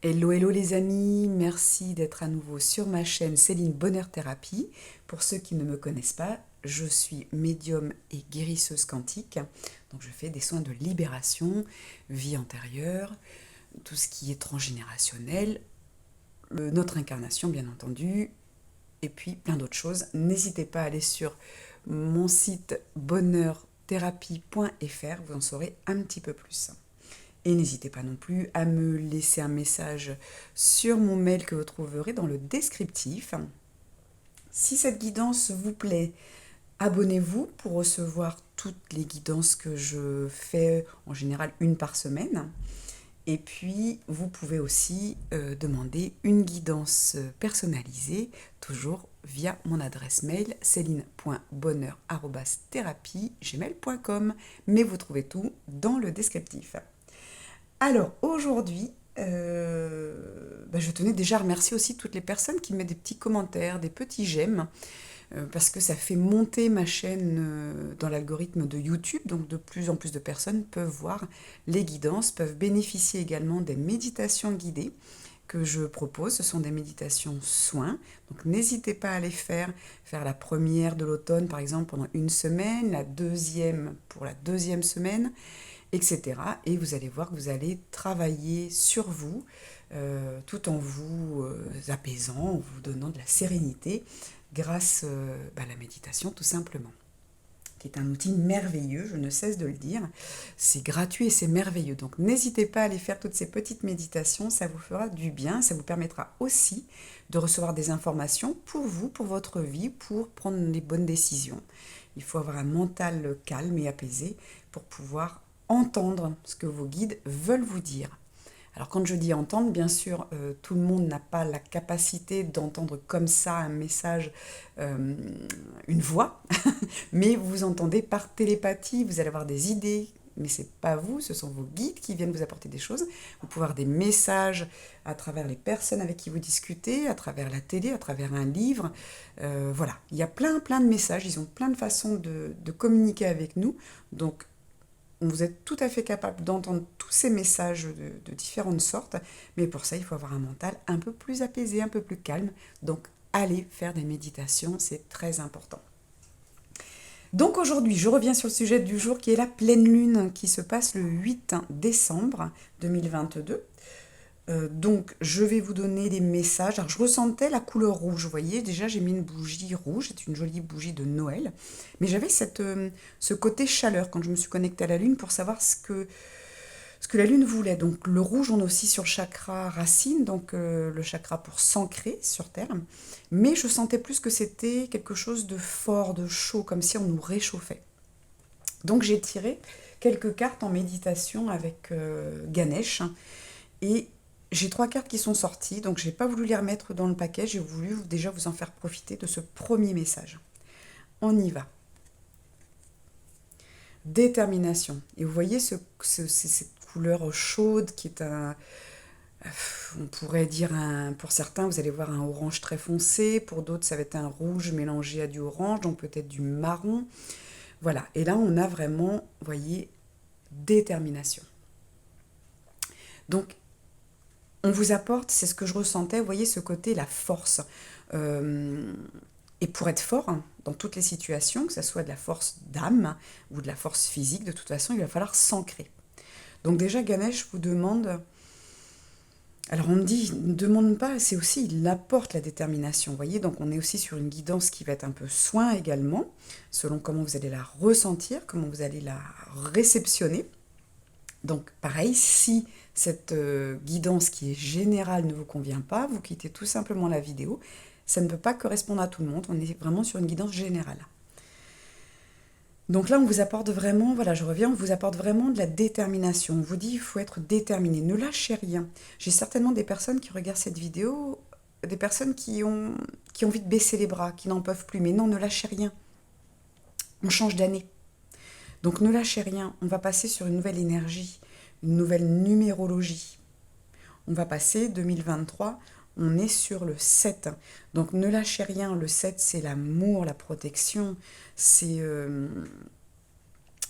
Hello, hello les amis, merci d'être à nouveau sur ma chaîne Céline Bonheur Thérapie. Pour ceux qui ne me connaissent pas, je suis médium et guérisseuse quantique. Donc je fais des soins de libération, vie antérieure, tout ce qui est transgénérationnel, notre incarnation bien entendu, et puis plein d'autres choses. N'hésitez pas à aller sur mon site bonheurthérapie.fr, vous en saurez un petit peu plus. Et n'hésitez pas non plus à me laisser un message sur mon mail que vous trouverez dans le descriptif. Si cette guidance vous plaît, abonnez-vous pour recevoir toutes les guidances que je fais, en général une par semaine. Et puis, vous pouvez aussi demander une guidance personnalisée, toujours via mon adresse mail celine.bonheur@thérapie-gmail.com. Mais vous trouvez tout dans le descriptif. Alors aujourd'hui, je tenais déjà à remercier aussi toutes les personnes qui mettent des petits commentaires, des petits j'aime, parce que ça fait monter ma chaîne dans l'algorithme de YouTube, donc de plus en plus de personnes peuvent voir les guidances, peuvent bénéficier également des méditations guidées que je propose. Ce sont des méditations soins, donc n'hésitez pas à les faire la première de l'automne par exemple pendant une semaine, la deuxième pour la deuxième semaine, etc. Et vous allez voir que vous allez travailler sur vous tout en vous apaisant, en vous donnant de la sérénité grâce à la méditation tout simplement, qui est un outil merveilleux, je ne cesse de le dire. C'est gratuit et c'est merveilleux. Donc n'hésitez pas à aller faire toutes ces petites méditations, ça vous fera du bien, ça vous permettra aussi de recevoir des informations pour vous, pour votre vie, pour prendre les bonnes décisions. Il faut avoir un mental calme et apaisé pour pouvoir entendre ce que vos guides veulent vous dire. Alors quand je dis entendre, bien sûr, tout le monde n'a pas la capacité d'entendre comme ça un message, euh, une voix, mais vous entendez par télépathie, vous allez avoir des idées, mais c'est pas vous, ce sont vos guides qui viennent vous apporter des choses. Vous pouvez avoir des messages à travers les personnes avec qui vous discutez, à travers la télé, à travers un livre. Voilà, il y a plein de messages, ils ont plein de façons de communiquer avec nous. Donc vous êtes tout à fait capable d'entendre tous ces messages de différentes sortes, mais pour ça, il faut avoir un mental un peu plus apaisé, un peu plus calme. Donc, allez faire des méditations, c'est très important. Donc aujourd'hui, je reviens sur le sujet du jour qui est la pleine lune qui se passe le 8 décembre 2022. Donc je vais vous donner des messages. Alors je ressentais la couleur rouge, vous voyez, déjà j'ai mis une bougie rouge, c'est une jolie bougie de Noël, mais j'avais ce côté chaleur quand je me suis connectée à la lune pour savoir ce que la lune voulait. Donc le rouge, on est aussi sur le chakra racine, donc le chakra pour s'ancrer sur Terre, mais je sentais plus que c'était quelque chose de fort, de chaud, comme si on nous réchauffait. Donc j'ai tiré quelques cartes en méditation avec Ganesh, et j'ai 3 cartes qui sont sorties, donc je n'ai pas voulu les remettre dans le paquet, j'ai voulu déjà vous en faire profiter de ce premier message. On y va. Détermination. Et vous voyez cette couleur chaude qui est on pourrait dire pour certains, vous allez voir un orange très foncé, pour d'autres, ça va être un rouge mélangé à du orange, donc peut-être du marron. Voilà, et là, on a vraiment, vous voyez, détermination. Donc, on vous apporte, c'est ce que je ressentais, vous voyez ce côté, la force. Euh, et pour être fort dans toutes les situations, que ce soit de la force d'âme ou de la force physique, de toute façon, il va falloir s'ancrer. Donc déjà, Ganesh vous demande, alors on me dit, il ne demande pas, c'est aussi, il apporte la détermination, vous voyez, donc on est aussi sur une guidance qui va être un peu soin également, selon comment vous allez la ressentir, comment vous allez la réceptionner. Donc pareil, si cette guidance qui est générale ne vous convient pas, vous quittez tout simplement la vidéo. Ça ne peut pas correspondre à tout le monde, on est vraiment sur une guidance générale. Donc là, on vous apporte vraiment, voilà, je reviens, on vous apporte vraiment de la détermination. On vous dit, il faut être déterminé, ne lâchez rien. J'ai certainement des personnes qui regardent cette vidéo, des personnes qui ont envie de baisser les bras, qui n'en peuvent plus. Mais non, ne lâchez rien. On change d'année. Donc ne lâchez rien, on va passer sur une nouvelle énergie, une nouvelle numérologie. On va passer 2023, on est sur le 7. Donc ne lâchez rien, le 7 c'est l'amour, la protection, c'est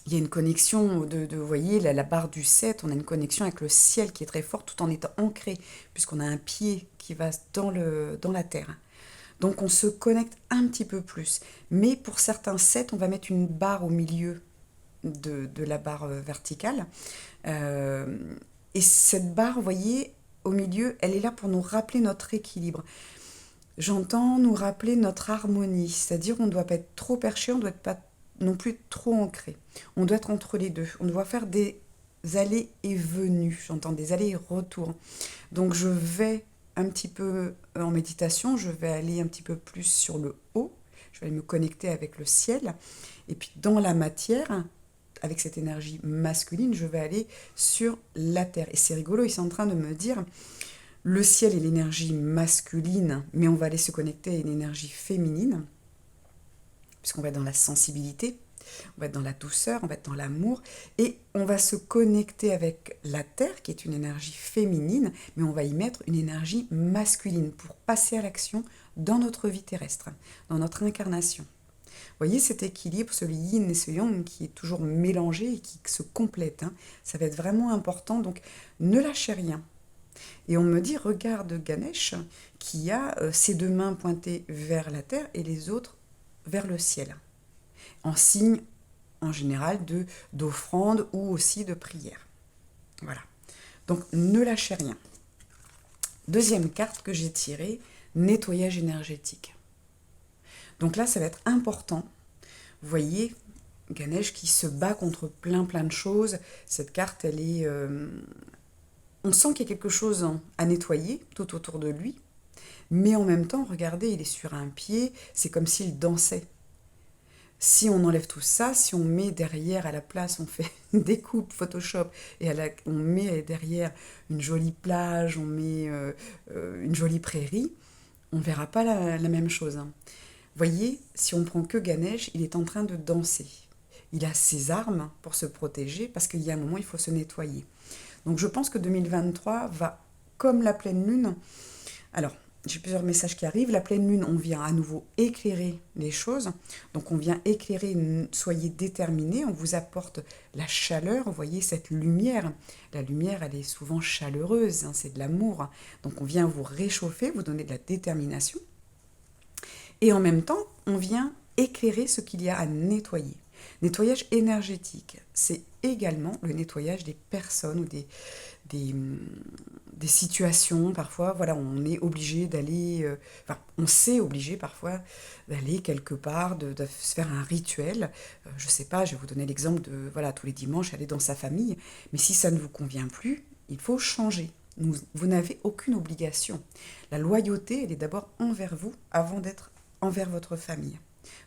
Il y a une connexion vous voyez, la barre du 7, on a une connexion avec le ciel qui est très forte tout en étant ancré, puisqu'on a un pied qui va dans la terre. Donc on se connecte un petit peu plus. Mais pour certains 7, on va mettre une barre au milieu de la barre verticale. Euh, et cette barre, vous voyez, au milieu, elle est là pour nous rappeler notre équilibre. J'entends nous rappeler notre harmonie, c'est-à-dire on ne doit pas être trop perché, on ne doit pas non plus trop ancré. On doit être entre les deux. On doit faire des allées et venues. J'entends des allées et retours. Donc je vais un petit peu en méditation, je vais aller un petit peu plus sur le haut, je vais aller me connecter avec le ciel. Et puis dans la matière, avec cette énergie masculine, je vais aller sur la terre. Et c'est rigolo, ils sont en train de me dire, le ciel est l'énergie masculine, mais on va aller se connecter à une énergie féminine, puisqu'on va être dans la sensibilité, on va être dans la douceur, on va être dans l'amour, et on va se connecter avec la terre, qui est une énergie féminine, mais on va y mettre une énergie masculine pour passer à l'action dans notre vie terrestre, dans notre incarnation. Vous voyez cet équilibre, ce yin et ce yang qui est toujours mélangé et qui se complète. Ça va être vraiment important, donc ne lâchez rien. Et on me dit, regarde Ganesh qui a ses deux mains pointées vers la terre et les autres vers le ciel, en signe en général d'offrande ou aussi de prière. Voilà. Donc ne lâchez rien. Deuxième carte que j'ai tirée, nettoyage énergétique. Donc là, ça va être important. Vous voyez, Ganesh qui se bat contre plein de choses. Cette carte, elle est... on sent qu'il y a quelque chose à nettoyer tout autour de lui. Mais en même temps, regardez, il est sur un pied, c'est comme s'il dansait. Si on enlève tout ça, si on met derrière à la place, on fait une découpe Photoshop et on met derrière une jolie plage, on met une jolie prairie, on ne verra pas la même chose. Voyez, si on prend que Ganesh, il est en train de danser. Il a ses armes pour se protéger parce qu'il y a un moment, il faut se nettoyer. Donc je pense que 2023 va comme la pleine lune. Alors, j'ai plusieurs messages qui arrivent. La pleine lune, on vient à nouveau éclairer les choses. Donc on vient éclairer, soyez déterminés, on vous apporte la chaleur, vous voyez cette lumière. La lumière, elle est souvent chaleureuse, c'est de l'amour. Donc on vient vous réchauffer, vous donner de la détermination. Et en même temps, on vient éclairer ce qu'il y a à nettoyer. Nettoyage énergétique, c'est également le nettoyage des personnes ou des situations. Parfois, voilà, on est obligé d'aller, on s'est obligé parfois d'aller quelque part, de se faire un rituel. Je ne sais pas, je vais vous donner l'exemple de, voilà, tous les dimanches, aller dans sa famille. Mais si ça ne vous convient plus, il faut changer. Vous n'avez aucune obligation. La loyauté, elle est d'abord envers vous avant d'être envers votre famille.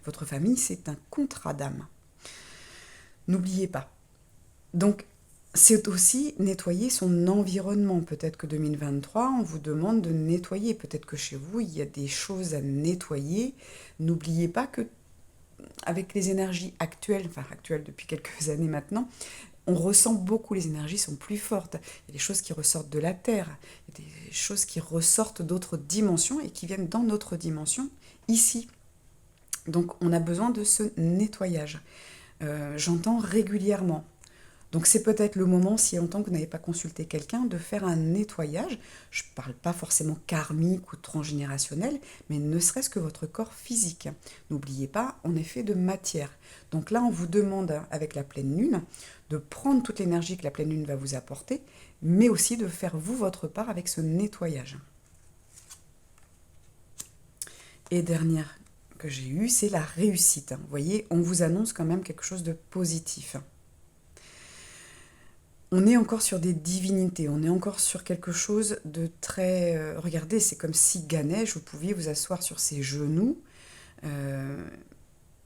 Votre famille, c'est un contrat d'âme. N'oubliez pas. Donc, c'est aussi nettoyer son environnement. Peut-être que 2023, on vous demande de nettoyer. Peut-être que chez vous, il y a des choses à nettoyer. N'oubliez pas que avec les énergies actuelles depuis quelques années maintenant, on ressent beaucoup, les énergies sont plus fortes. Il y a des choses qui ressortent de la Terre, il y a des choses qui ressortent d'autres dimensions et qui viennent dans notre dimension, ici. Donc on a besoin de ce nettoyage. J'entends régulièrement. Donc c'est peut-être le moment, si longtemps que vous n'avez pas consulté quelqu'un, de faire un nettoyage. Je ne parle pas forcément karmique ou transgénérationnel, mais ne serait-ce que votre corps physique. N'oubliez pas, on est fait de matière. Donc là, on vous demande, avec la pleine lune, de prendre toute l'énergie que la pleine lune va vous apporter, mais aussi de faire vous votre part avec ce nettoyage. Et dernière que j'ai eue, c'est la réussite. Vous voyez, on vous annonce quand même quelque chose de positif. On est encore sur des divinités, on est encore sur quelque chose de très... regardez, c'est comme si Ganesh, vous pouviez vous asseoir sur ses genoux.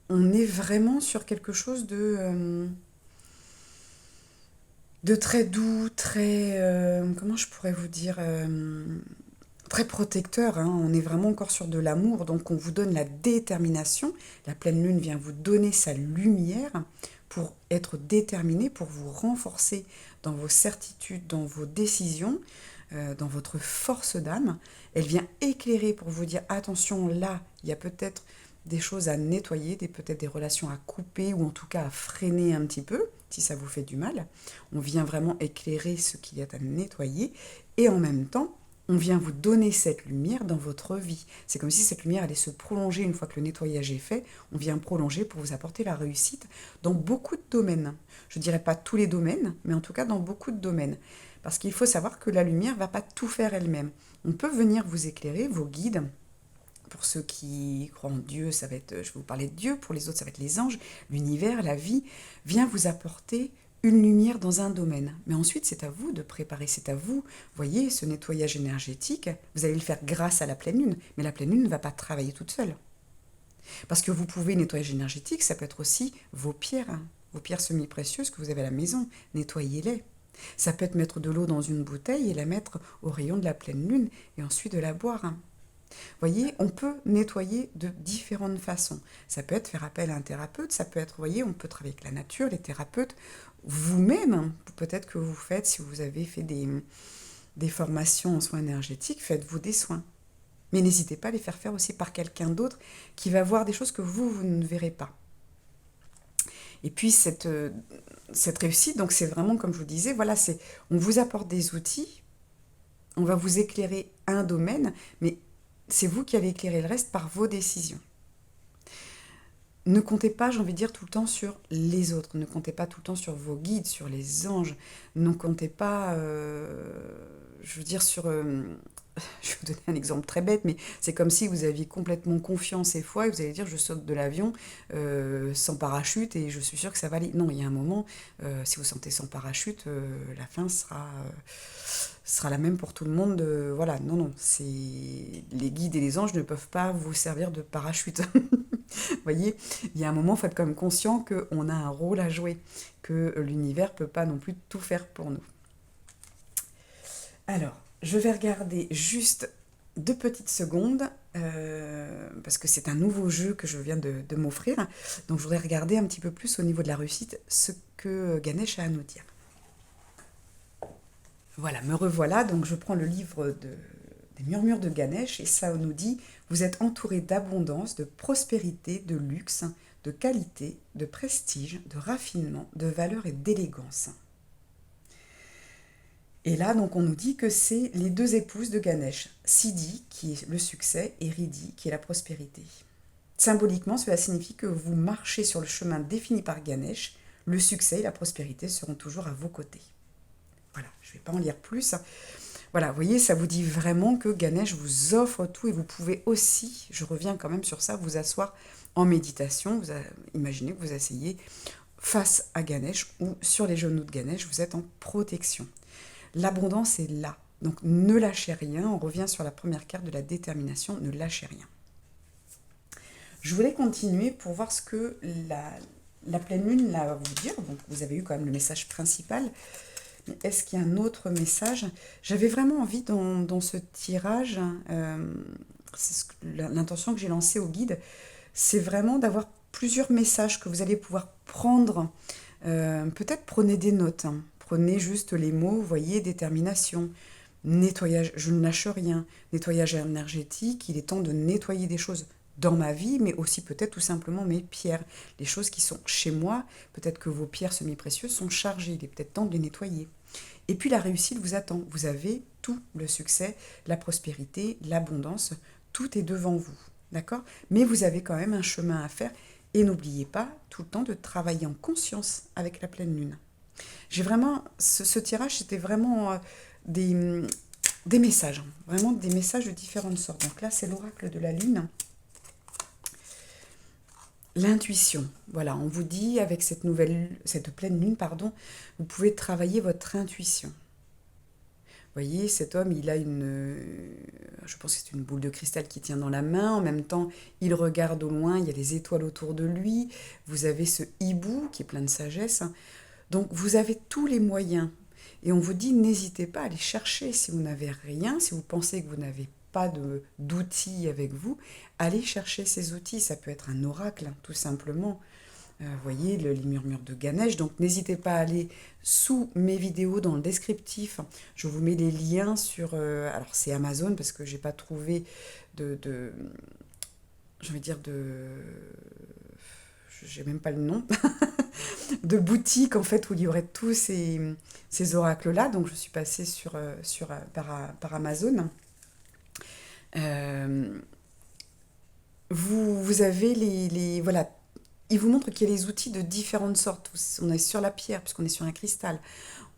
On est vraiment sur quelque chose de très doux, très... comment je pourrais vous dire très protecteur, on est vraiment encore sur de l'amour, donc on vous donne la détermination. La pleine lune vient vous donner sa lumière pour être déterminé, pour vous renforcer dans vos certitudes, dans vos décisions, dans votre force d'âme. Elle vient éclairer pour vous dire attention, là, il y a peut-être des choses à nettoyer, peut-être des relations à couper ou en tout cas à freiner un petit peu, si ça vous fait du mal. On vient vraiment éclairer ce qu'il y a à nettoyer et en même temps, on vient vous donner cette lumière dans votre vie. C'est comme si cette lumière allait se prolonger une fois que le nettoyage est fait. On vient prolonger pour vous apporter la réussite dans beaucoup de domaines. Je ne dirais pas tous les domaines, mais en tout cas dans beaucoup de domaines. Parce qu'il faut savoir que la lumière ne va pas tout faire elle-même. On peut venir vous éclairer, vos guides. Pour ceux qui croient en Dieu, ça va être, je vais vous parler de Dieu. Pour les autres, ça va être les anges, l'univers, la vie. Vient vous apporter une lumière dans un domaine. Mais ensuite, c'est à vous de préparer, c'est à vous. Voyez, ce nettoyage énergétique, vous allez le faire grâce à la pleine lune. Mais la pleine lune ne va pas travailler toute seule. Parce que vous pouvez, nettoyage énergétique, ça peut être aussi vos pierres semi-précieuses que vous avez à la maison. Nettoyez-les. Ça peut être mettre de l'eau dans une bouteille et la mettre au rayon de la pleine lune et ensuite de la boire. Voyez, on peut nettoyer de différentes façons. Ça peut être faire appel à un thérapeute, ça peut être, voyez, on peut travailler avec la nature, les thérapeutes, vous-même, peut-être que vous faites, si vous avez fait des formations en soins énergétiques, faites-vous des soins. Mais n'hésitez pas à les faire faire aussi par quelqu'un d'autre qui va voir des choses que vous ne verrez pas. Et puis cette réussite, donc c'est vraiment comme je vous disais, voilà, on vous apporte des outils, on va vous éclairer un domaine, mais c'est vous qui allez éclairer le reste par vos décisions. Ne comptez pas, j'ai envie de dire, tout le temps sur les autres. Ne comptez pas tout le temps sur vos guides, sur les anges. Ne comptez pas, je veux dire, sur... je vais vous donner un exemple très bête, mais c'est comme si vous aviez complètement confiance et foi et vous allez dire je saute de l'avion sans parachute et je suis sûre que ça va aller. Non, il y a un moment, si vous sautez sans parachute, la fin sera la même pour tout le monde. Voilà, non, les guides et les anges ne peuvent pas vous servir de parachute. Vous voyez, il y a un moment, il faut être quand même conscient qu'on a un rôle à jouer, que l'univers ne peut pas non plus tout faire pour nous. Alors, je vais regarder juste 2 petites secondes, parce que c'est un nouveau jeu que je viens de m'offrir. Donc, je voudrais regarder un petit peu plus au niveau de la réussite ce que Ganesh a à nous dire. Voilà, me revoilà. Donc, je prends le livre des murmures de Ganesh et ça nous dit « Vous êtes entouré d'abondance, de prospérité, de luxe, de qualité, de prestige, de raffinement, de valeur et d'élégance. » Et là, donc, on nous dit que c'est les 2 épouses de Ganesh, Siddhi, qui est le succès, et Riddhi, qui est la prospérité. Symboliquement, cela signifie que vous marchez sur le chemin défini par Ganesh, le succès et la prospérité seront toujours à vos côtés. Voilà, je ne vais pas en lire plus. Voilà, vous voyez, ça vous dit vraiment que Ganesh vous offre tout et vous pouvez aussi, je reviens quand même sur ça, vous asseoir en méditation. Imaginez que vous asseyez face à Ganesh ou sur les genoux de Ganesh, vous êtes en protection. L'abondance est là. Donc ne lâchez rien. On revient sur la première carte de la détermination. Ne lâchez rien. Je voulais continuer pour voir ce que la pleine lune va vous dire. Donc vous avez eu quand même le message principal. Mais est-ce qu'il y a un autre message? J'avais vraiment envie dans ce tirage, c'est l'intention que j'ai lancée au guide, c'est vraiment d'avoir plusieurs messages que vous allez pouvoir prendre. Peut-être prenez des notes. Prenez juste les mots, vous voyez, détermination, nettoyage, je ne lâche rien, nettoyage énergétique, il est temps de nettoyer des choses dans ma vie, mais aussi peut-être tout simplement mes pierres, les choses qui sont chez moi, peut-être que vos pierres semi-précieuses sont chargées, il est peut-être temps de les nettoyer. Et puis la réussite vous attend, vous avez tout le succès, la prospérité, l'abondance, tout est devant vous, d'accord? Mais vous avez quand même un chemin à faire et n'oubliez pas tout le temps de travailler en conscience avec la pleine lune. J'ai vraiment, ce tirage, c'était vraiment des messages, vraiment des messages de différentes sortes. Donc là, c'est l'oracle de la lune. L'intuition, voilà, on vous dit avec cette pleine lune, vous pouvez travailler votre intuition. Vous voyez, cet homme, il a je pense que c'est une boule de cristal qui tient dans la main. En même temps, il regarde au loin, il y a des étoiles autour de lui. Vous avez ce hibou qui est plein de sagesse. Donc, vous avez tous les moyens. Et on vous dit, n'hésitez pas à aller chercher si vous n'avez rien, si vous pensez que vous n'avez pas d'outils avec vous, allez chercher ces outils. Ça peut être un oracle, tout simplement. Vous voyez, les murmures de Ganesh. Donc, n'hésitez pas à aller sous mes vidéos dans le descriptif. Je vous mets les liens sur... alors, c'est Amazon parce que je n'ai pas trouvé j'ai envie de dire j'ai même pas le nom, de boutique en fait où il y aurait tous ces oracles-là. Donc je suis passée par Amazon. Euh, vous avez voilà, il vous montre qu'il y a les outils de différentes sortes. On est sur la pierre, puisqu'on est sur un cristal.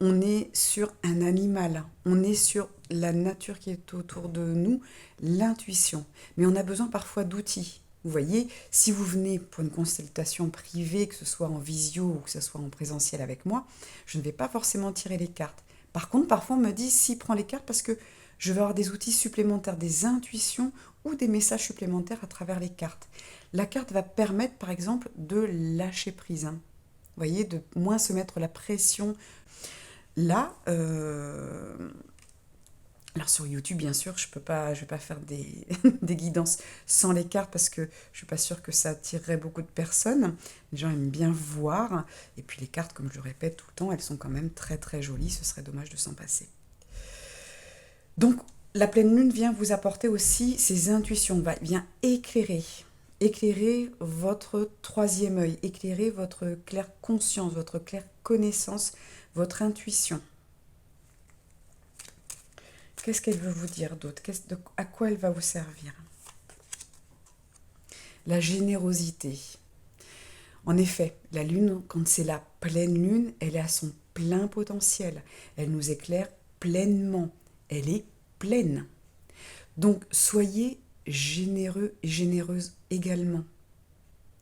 On est sur un animal. On est sur la nature qui est autour de nous, l'intuition. Mais on a besoin parfois d'outils. Vous voyez, si vous venez pour une consultation privée, que ce soit en visio ou que ce soit en présentiel avec moi, je ne vais pas forcément tirer les cartes. Par contre, parfois on me dit, si prends les cartes parce que je vais avoir des outils supplémentaires, des intuitions ou des messages supplémentaires à travers les cartes. La carte va permettre, par exemple, de lâcher prise. Vous voyez, de moins se mettre la pression. Là, alors sur YouTube, bien sûr, je vais pas faire des, des guidances sans les cartes parce que je suis pas sûre que ça attirerait beaucoup de personnes. Les gens aiment bien voir. Et puis les cartes, comme je le répète tout le temps, elles sont quand même très très jolies. Ce serait dommage de s'en passer. Donc, la pleine lune vient vous apporter aussi ses intuitions, vient éclairer votre troisième œil, éclairer votre claire conscience, votre claire connaissance, votre intuition. Qu'est-ce qu'elle veut vous dire d'autre? À quoi elle va vous servir? La générosité. En effet, la lune, quand c'est la pleine lune, elle est à son plein potentiel. Elle nous éclaire pleinement. Elle est pleine. Donc, soyez généreux et généreuse également.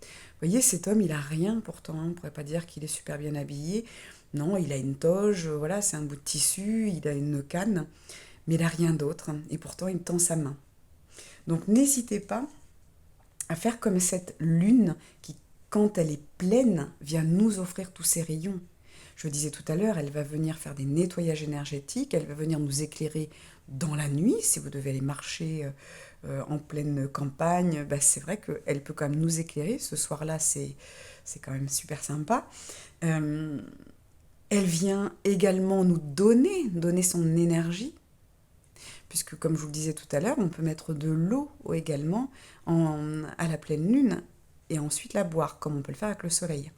Vous voyez, cet homme, il a rien pourtant. On ne pourrait pas dire qu'il est super bien habillé. Non, il a une toge, voilà, c'est un bout de tissu, il a une canne, mais il n'a rien d'autre. Et pourtant, il tend sa main. Donc, n'hésitez pas à faire comme cette lune qui, quand elle est pleine, vient nous offrir tous ses rayons. Je le disais tout à l'heure, elle va venir faire des nettoyages énergétiques, elle va venir nous éclairer dans la nuit. Si vous devez aller marcher en pleine campagne, bah, c'est vrai qu'elle peut quand même nous éclairer. Ce soir-là, c'est quand même super sympa. Euh, Elle vient également nous donner son énergie, puisque comme je vous le disais tout à l'heure, on peut mettre de l'eau également à la pleine lune et ensuite la boire, comme on peut le faire avec le soleil.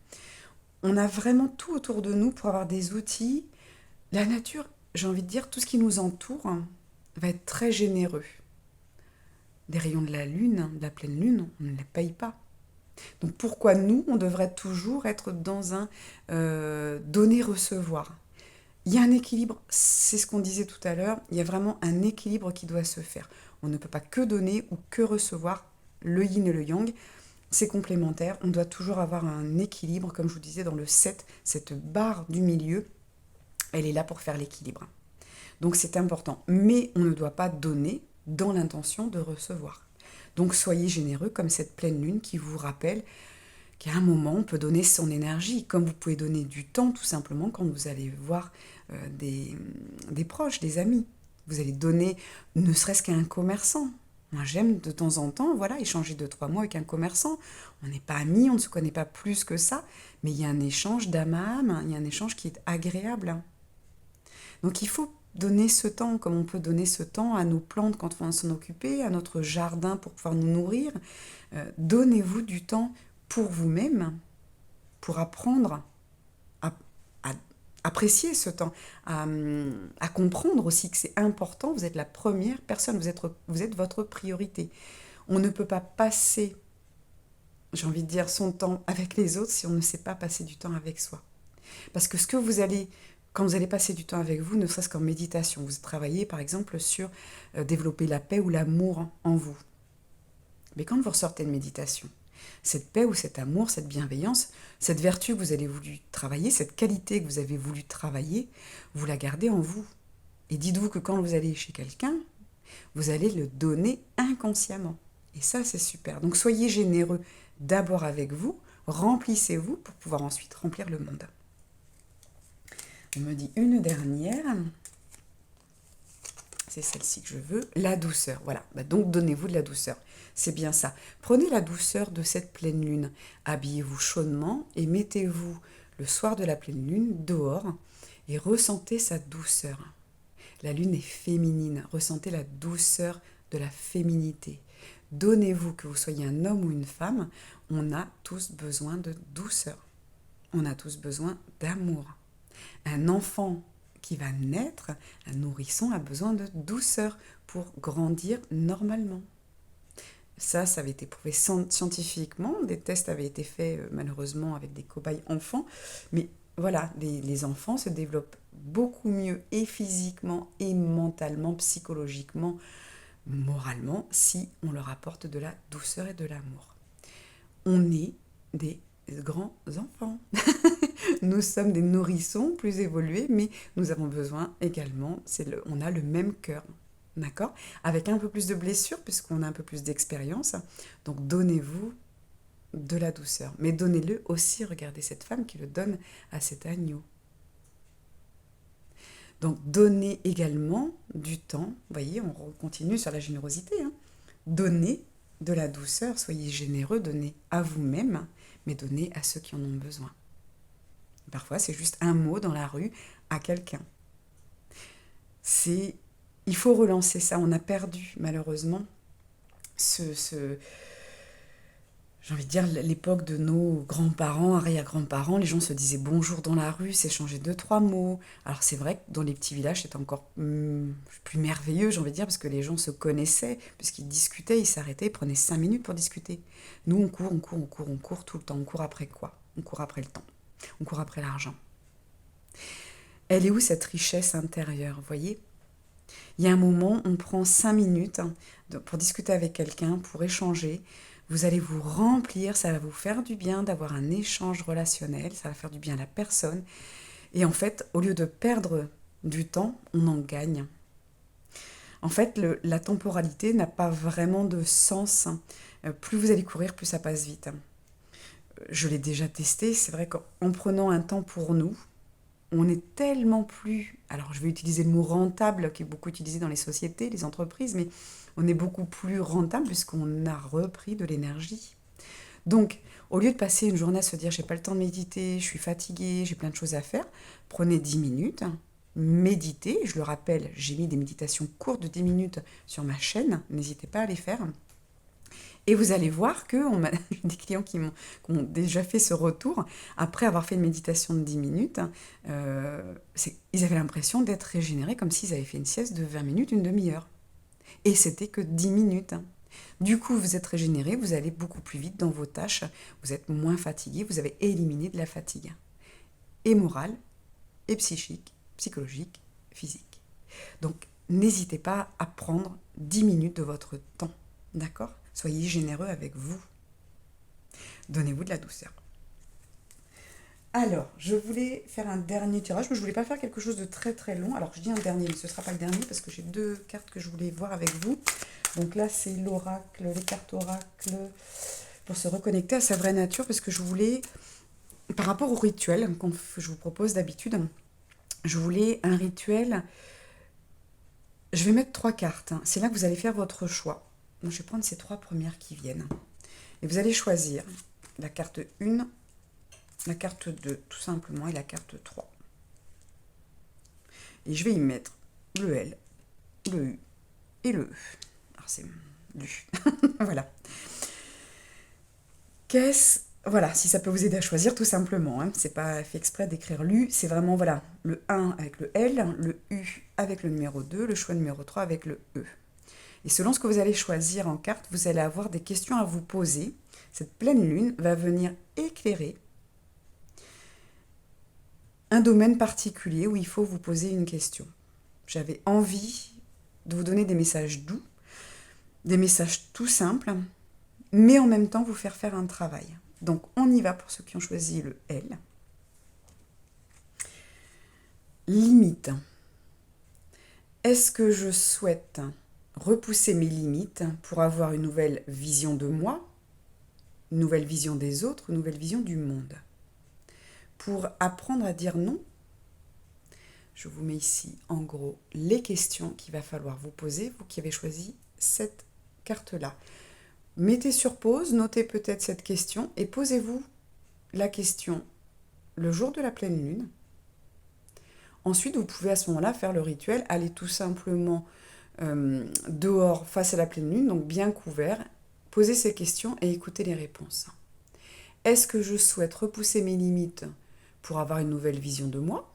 On a vraiment tout autour de nous pour avoir des outils. La nature, j'ai envie de dire, tout ce qui nous entoure va être très généreux. Les rayons de la lune, de la pleine lune, on ne les paye pas. Donc pourquoi nous, on devrait toujours être dans un donner-recevoir? Il y a un équilibre, c'est ce qu'on disait tout à l'heure, il y a vraiment un équilibre qui doit se faire. On ne peut pas que donner ou que recevoir, le yin et le yang, c'est complémentaire, on doit toujours avoir un équilibre, comme je vous disais dans le 7, cette barre du milieu, elle est là pour faire l'équilibre. Donc c'est important, mais on ne doit pas donner dans l'intention de recevoir. Donc soyez généreux comme cette pleine lune qui vous rappelle qu'à un moment, on peut donner son énergie, comme vous pouvez donner du temps tout simplement quand vous allez voir des proches, des amis. Vous allez donner ne serait-ce qu'à un commerçant. Moi, j'aime de temps en temps, voilà, échanger 2-3 mots avec un commerçant. On n'est pas amis, on ne se connaît pas plus que ça, mais il y a un échange d'âme à âme, il y a un échange qui est agréable. Donc il faut donner ce temps, comme on peut donner ce temps à nos plantes quand on va s'en occuper, à notre jardin pour pouvoir nous nourrir. Donnez-vous du temps pour vous-même, pour apprendre à apprécier ce temps, à comprendre aussi que c'est important, vous êtes la première personne, vous êtes votre priorité. On ne peut pas passer, j'ai envie de dire, son temps avec les autres si on ne sait pas passer du temps avec soi. Parce que quand vous allez passer du temps avec vous, ne serait-ce qu'en méditation, vous travaillez par exemple sur développer la paix ou l'amour en vous. Mais quand vous ressortez de méditation, cette paix ou cet amour, cette bienveillance, cette vertu que vous avez voulu travailler, cette qualité que vous avez voulu travailler, vous la gardez en vous. Et dites-vous que quand vous allez chez quelqu'un, vous allez le donner inconsciemment. Et ça, c'est super. Donc soyez généreux d'abord avec vous, remplissez-vous pour pouvoir ensuite remplir le monde. On me dit une dernière. C'est celle-ci que je veux, la douceur. Voilà, donc donnez-vous de la douceur. C'est bien ça. Prenez la douceur de cette pleine lune. Habillez-vous chaudement et mettez-vous le soir de la pleine lune dehors et ressentez sa douceur. La lune est féminine. Ressentez la douceur de la féminité. Donnez-vous, que vous soyez un homme ou une femme, on a tous besoin de douceur. On a tous besoin d'amour. Un enfant qui va naître, un nourrisson a besoin de douceur pour grandir normalement. Ça avait été prouvé scientifiquement, des tests avaient été faits malheureusement avec des cobayes enfants, mais voilà, les enfants se développent beaucoup mieux et physiquement et mentalement, psychologiquement, moralement, si on leur apporte de la douceur et de l'amour. On est des grands enfants. Nous sommes des nourrissons plus évolués, mais nous avons besoin également, on a le même cœur, d'accord? Avec un peu plus de blessures, puisqu'on a un peu plus d'expérience. Donc donnez-vous de la douceur. Mais donnez-le aussi, regardez cette femme qui le donne à cet agneau. Donc donnez également du temps, vous voyez, on continue sur la générosité, hein. Donnez de la douceur, soyez généreux, donnez à vous-même, mais donnez à ceux qui en ont besoin. Parfois, c'est juste un mot dans la rue à quelqu'un. Il faut relancer ça. On a perdu, malheureusement, j'ai envie de dire, l'époque de nos grands-parents, arrière-grands-parents. Les gens se disaient bonjour dans la rue, s'échangeaient 2, 3 mots. Alors c'est vrai que dans les petits villages, c'était encore plus merveilleux, j'ai envie de dire, parce que les gens se connaissaient, puisqu'ils discutaient, ils s'arrêtaient, ils prenaient 5 minutes pour discuter. Nous, on court tout le temps. On court après quoi? On court après le temps. On court après l'argent. Elle est où cette richesse intérieure, vous voyez? Il y a un moment, on prend 5 minutes pour discuter avec quelqu'un, pour échanger. Vous allez vous remplir, ça va vous faire du bien d'avoir un échange relationnel, ça va faire du bien à la personne. Et en fait, au lieu de perdre du temps, on en gagne. En fait, la temporalité n'a pas vraiment de sens. Plus vous allez courir, plus ça passe vite. Je l'ai déjà testé, c'est vrai qu'en prenant un temps pour nous, on est tellement plus, alors je vais utiliser le mot rentable qui est beaucoup utilisé dans les sociétés, les entreprises, mais on est beaucoup plus rentable puisqu'on a repris de l'énergie. Donc, au lieu de passer une journée à se dire j'ai pas le temps de méditer, je suis fatiguée, j'ai plein de choses à faire, prenez 10 minutes, méditez. Je le rappelle, j'ai mis des méditations courtes de 10 minutes sur ma chaîne, n'hésitez pas à les faire. Et vous allez voir que des clients qui ont déjà fait ce retour, après avoir fait une méditation de 10 minutes, ils avaient l'impression d'être régénérés comme s'ils avaient fait une sieste de 20 minutes, une demi-heure. Et c'était que 10 minutes. Du coup, vous êtes régénéré, vous allez beaucoup plus vite dans vos tâches, vous êtes moins fatigué, vous avez éliminé de la fatigue. Et morale, et psychique, psychologique, physique. Donc, n'hésitez pas à prendre 10 minutes de votre temps, d'accord ? Soyez généreux avec vous. Donnez-vous de la douceur. Alors, je voulais faire un dernier tirage, mais je ne voulais pas faire quelque chose de très très long. Alors, je dis un dernier, mais ce ne sera pas le dernier parce que j'ai 2 cartes que je voulais voir avec vous. Donc là, c'est l'oracle, les cartes oracles pour se reconnecter à sa vraie nature parce que je voulais, par rapport au rituel que je vous propose d'habitude, je voulais un rituel. Je vais mettre 3 cartes. C'est là que vous allez faire votre choix. Donc, je vais prendre ces 3 premières qui viennent. Et vous allez choisir la carte 1, la carte 2, tout simplement, et la carte 3. Et je vais y mettre le L, le U et le E. Alors, c'est l'U. Voilà. Voilà, si ça peut vous aider à choisir, tout simplement. Hein. C'est pas fait exprès d'écrire l'U, c'est vraiment, voilà, le 1 avec le L, le U avec le numéro 2, le choix numéro 3 avec le E. Et selon ce que vous allez choisir en carte, vous allez avoir des questions à vous poser. Cette pleine lune va venir éclairer un domaine particulier où il faut vous poser une question. J'avais envie de vous donner des messages doux, des messages tout simples, mais en même temps vous faire un travail. Donc on y va pour ceux qui ont choisi le L. Limite. Est-ce que je souhaite repousser mes limites pour avoir une nouvelle vision de moi, une nouvelle vision des autres, une nouvelle vision du monde? Pour apprendre à dire non, je vous mets ici en gros les questions qu'il va falloir vous poser, vous qui avez choisi cette carte-là. Mettez sur pause, notez peut-être cette question et posez-vous la question le jour de la pleine lune. Ensuite, vous pouvez à ce moment-là faire le rituel, aller tout simplement dehors face à la pleine lune, donc bien couvert, Posez ces questions et écoutez les réponses. Est-ce que je souhaite repousser mes limites pour avoir une nouvelle vision de moi,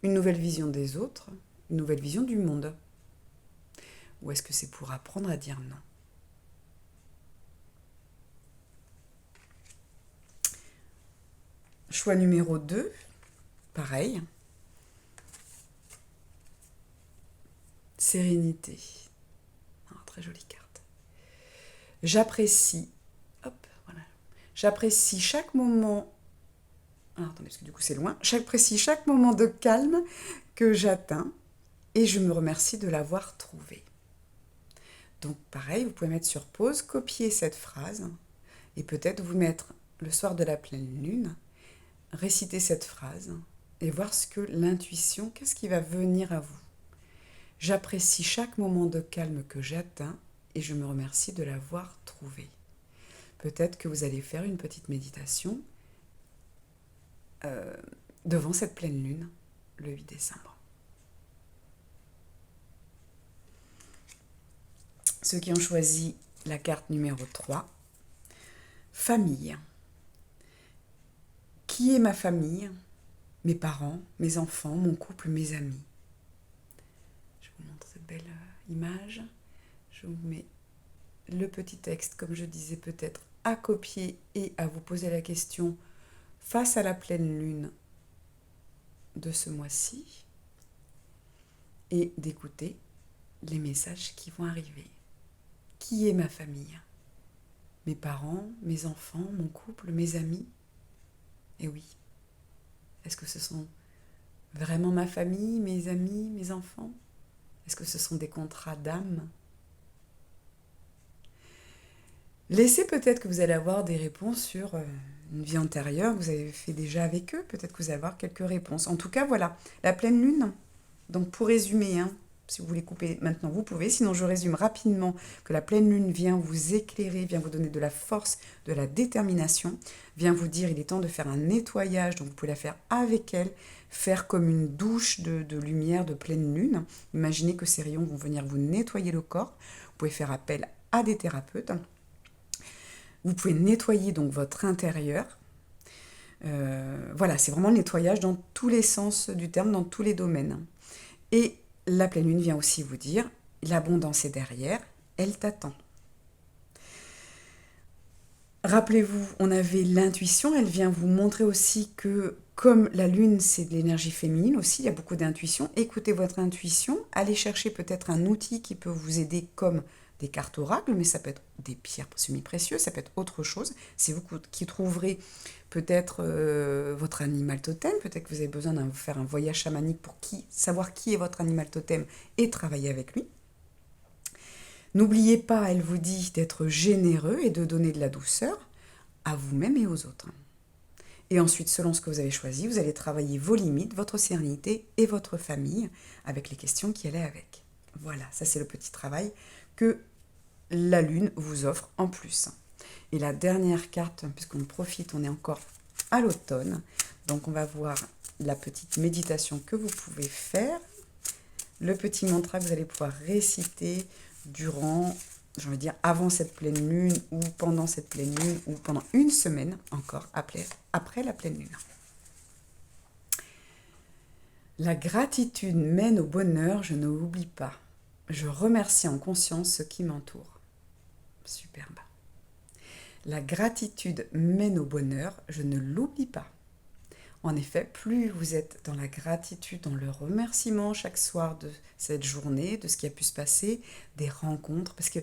une nouvelle vision des autres, une nouvelle vision du monde? Ou est-ce que c'est pour apprendre à dire non? Choix numéro 2, pareil. Sérénité. Très jolie carte. J'apprécie, hop, voilà. J'apprécie chaque moment. Alors, attendez, parce que du coup c'est loin. J'apprécie chaque moment de calme que j'atteins et je me remercie de l'avoir trouvé. Donc pareil, vous pouvez mettre sur pause, copier cette phrase et peut-être vous mettre le soir de la pleine lune, réciter cette phrase et voir ce que l'intuition, qu'est-ce qui va venir à vous. J'apprécie chaque moment de calme que j'atteins et je me remercie de l'avoir trouvé. Peut-être que vous allez faire une petite méditation devant cette pleine lune le 8 décembre. Ceux qui ont choisi la carte numéro 3, famille. Qui est ma famille? Mes parents, mes enfants, mon couple, mes amis. Je vous montre cette belle image. Je vous mets le petit texte, comme je disais, peut-être à copier et à vous poser la question face à la pleine lune de ce mois-ci et d'écouter les messages qui vont arriver. Qui est ma famille? Mes parents, mes enfants, mon couple, mes amis? Et oui, est-ce que ce sont vraiment ma famille, mes amis, mes enfants? Est-ce que ce sont des contrats d'âme? Laissez peut-être que vous allez avoir des réponses sur une vie antérieure, vous avez fait déjà avec eux, peut-être que vous allez avoir quelques réponses. En tout cas, voilà, la pleine lune, donc pour résumer, si vous voulez couper maintenant, vous pouvez, sinon je résume rapidement que la pleine lune vient vous éclairer, vient vous donner de la force, de la détermination, vient vous dire il est temps de faire un nettoyage, donc vous pouvez la faire avec elle, faire comme une douche de lumière de pleine lune. Imaginez que ces rayons vont venir vous nettoyer le corps, vous pouvez faire appel à des thérapeutes. Vous pouvez nettoyer donc votre intérieur. Voilà, c'est vraiment le nettoyage dans tous les sens du terme, dans tous les domaines. Et la pleine lune vient aussi vous dire, l'abondance est derrière, elle t'attend. Rappelez-vous, on avait l'intuition, elle vient vous montrer aussi que comme la lune, c'est de l'énergie féminine aussi, il y a beaucoup d'intuition. Écoutez votre intuition, allez chercher peut-être un outil qui peut vous aider comme des cartes oracles, mais ça peut être des pierres semi-précieuses, ça peut être autre chose. C'est vous qui trouverez peut-être votre animal totem, peut-être que vous avez besoin de faire un voyage chamanique pour savoir qui est votre animal totem et travailler avec lui. N'oubliez pas, elle vous dit d'être généreux et de donner de la douceur à vous-même et aux autres. Et ensuite, selon ce que vous avez choisi, vous allez travailler vos limites, votre sérénité et votre famille avec les questions qui allaient avec. Voilà, ça c'est le petit travail que la lune vous offre en plus. Et la dernière carte, puisqu'on profite, on est encore à l'automne, donc on va voir la petite méditation que vous pouvez faire, le petit mantra que vous allez pouvoir réciter durant, j'ai envie de dire, avant cette pleine lune ou pendant cette pleine lune ou pendant une semaine encore après la pleine lune. La gratitude mène au bonheur, je ne l'oublie pas. Je remercie en conscience ce qui m'entoure. Superbe. La gratitude mène au bonheur, je ne l'oublie pas. En effet, plus vous êtes dans la gratitude, dans le remerciement chaque soir de cette journée, de ce qui a pu se passer, des rencontres, parce que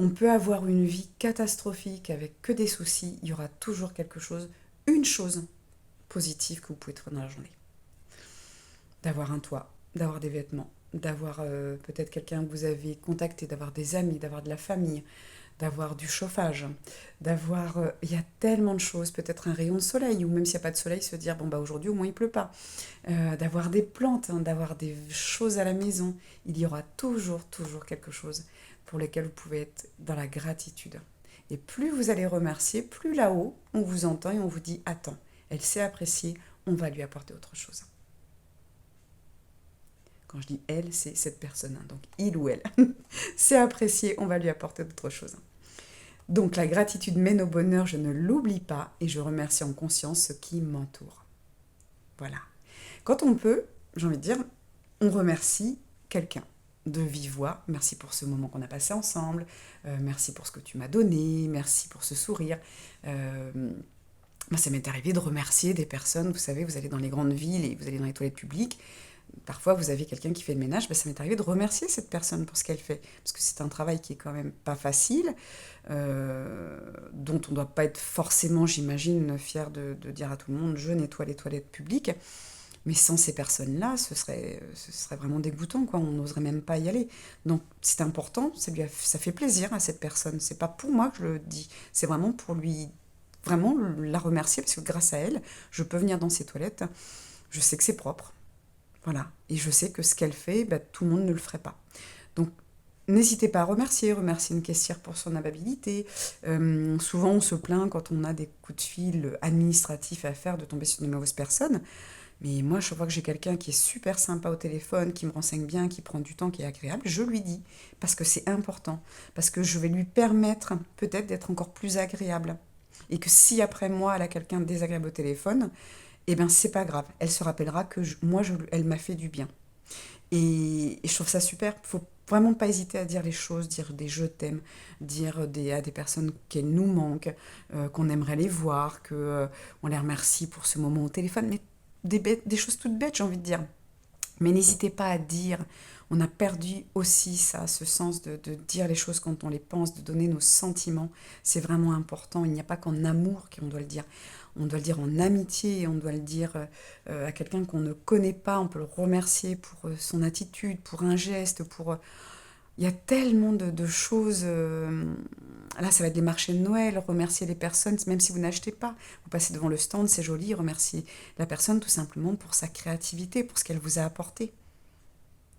on peut avoir une vie catastrophique avec que des soucis, il y aura toujours quelque chose, une chose positive que vous pouvez trouver dans la journée. D'avoir un toit, d'avoir des vêtements, d'avoir peut-être quelqu'un que vous avez contacté, d'avoir des amis, d'avoir de la famille, d'avoir du chauffage, d'avoir... il y a tellement de choses, peut-être un rayon de soleil, ou même s'il n'y a pas de soleil, se dire, bon bah aujourd'hui au moins il ne pleut pas, d'avoir des plantes, d'avoir des choses à la maison, il y aura toujours quelque chose pour lequel vous pouvez être dans la gratitude. Et plus vous allez remercier, plus là-haut, on vous entend et on vous dit, attends, elle sait apprécier, on va lui apporter autre chose. Quand je dis elle, c'est cette personne, donc il ou elle. C'est apprécié, on va lui apporter autre chose. Donc la gratitude mène au bonheur, je ne l'oublie pas et je remercie en conscience ceux qui m'entourent. Voilà. Quand on peut, j'ai envie de dire, on remercie quelqu'un de vive voix. Merci pour ce moment qu'on a passé ensemble. Merci pour ce que tu m'as donné. Merci pour ce sourire. Euh, Moi, ça m'est arrivé de remercier des personnes. Vous savez, vous allez dans les grandes villes et vous allez dans les toilettes publiques. Parfois, vous avez quelqu'un qui fait le ménage. Ben, ça m'est arrivé de remercier cette personne pour ce qu'elle fait. Parce que c'est un travail qui est quand même pas facile, dont on ne doit pas être forcément, j'imagine, fier de dire à tout le monde, je nettoie les toilettes publiques. Mais sans ces personnes-là, ce serait vraiment dégoûtant, quoi. On n'oserait même pas y aller. Donc c'est important, ça fait plaisir à cette personne. C'est pas pour moi que je le dis, c'est vraiment pour lui, vraiment la remercier, parce que grâce à elle, je peux venir dans ses toilettes. Je sais que c'est propre, voilà. Et je sais que ce qu'elle fait, bah, tout le monde ne le ferait pas. Donc n'hésitez pas à remercier une caissière pour son amabilité. Souvent on se plaint quand on a des coups de fil administratifs à faire de tomber sur de mauvaises personnes. Mais moi, je vois que j'ai quelqu'un qui est super sympa au téléphone, qui me renseigne bien, qui prend du temps, qui est agréable, je lui dis, parce que c'est important, parce que je vais lui permettre peut-être d'être encore plus agréable. Et que si après moi, elle a quelqu'un de désagréable au téléphone, eh bien, c'est pas grave. Elle se rappellera que elle m'a fait du bien. Et je trouve ça super. Faut vraiment pas hésiter à dire les choses, dire des je t'aime, dire à des personnes qu'elles nous manquent, qu'on aimerait les voir, que on les remercie pour ce moment au téléphone. Mais des choses toutes bêtes, j'ai envie de dire. Mais n'hésitez pas à dire. On a perdu aussi ça, ce sens de dire les choses quand on les pense, de donner nos sentiments. C'est vraiment important. Il n'y a pas qu'en amour qu'on doit le dire. On doit le dire en amitié, on doit le dire à quelqu'un qu'on ne connaît pas. On peut le remercier pour son attitude, pour un geste, pour... Il y a tellement de choses. Là, ça va être des marchés de Noël, remercier les personnes, même si vous n'achetez pas. Vous passez devant le stand, c'est joli, remercier la personne tout simplement pour sa créativité, pour ce qu'elle vous a apporté,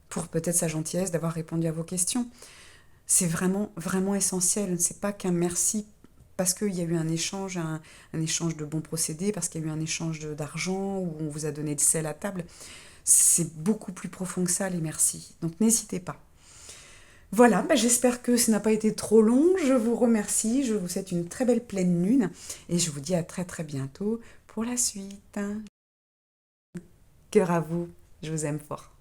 pour peut-être sa gentillesse d'avoir répondu à vos questions. C'est vraiment, vraiment essentiel. C'est pas qu'un merci parce qu'il y a eu un échange de bons procédés, parce qu'il y a eu un échange d'argent, ou on vous a donné de sel à table. C'est beaucoup plus profond que ça, les merci. Donc n'hésitez pas. Voilà, bah j'espère que ça n'a pas été trop long. Je vous remercie, je vous souhaite une très belle pleine lune et je vous dis à très très bientôt pour la suite. Cœur à vous, je vous aime fort.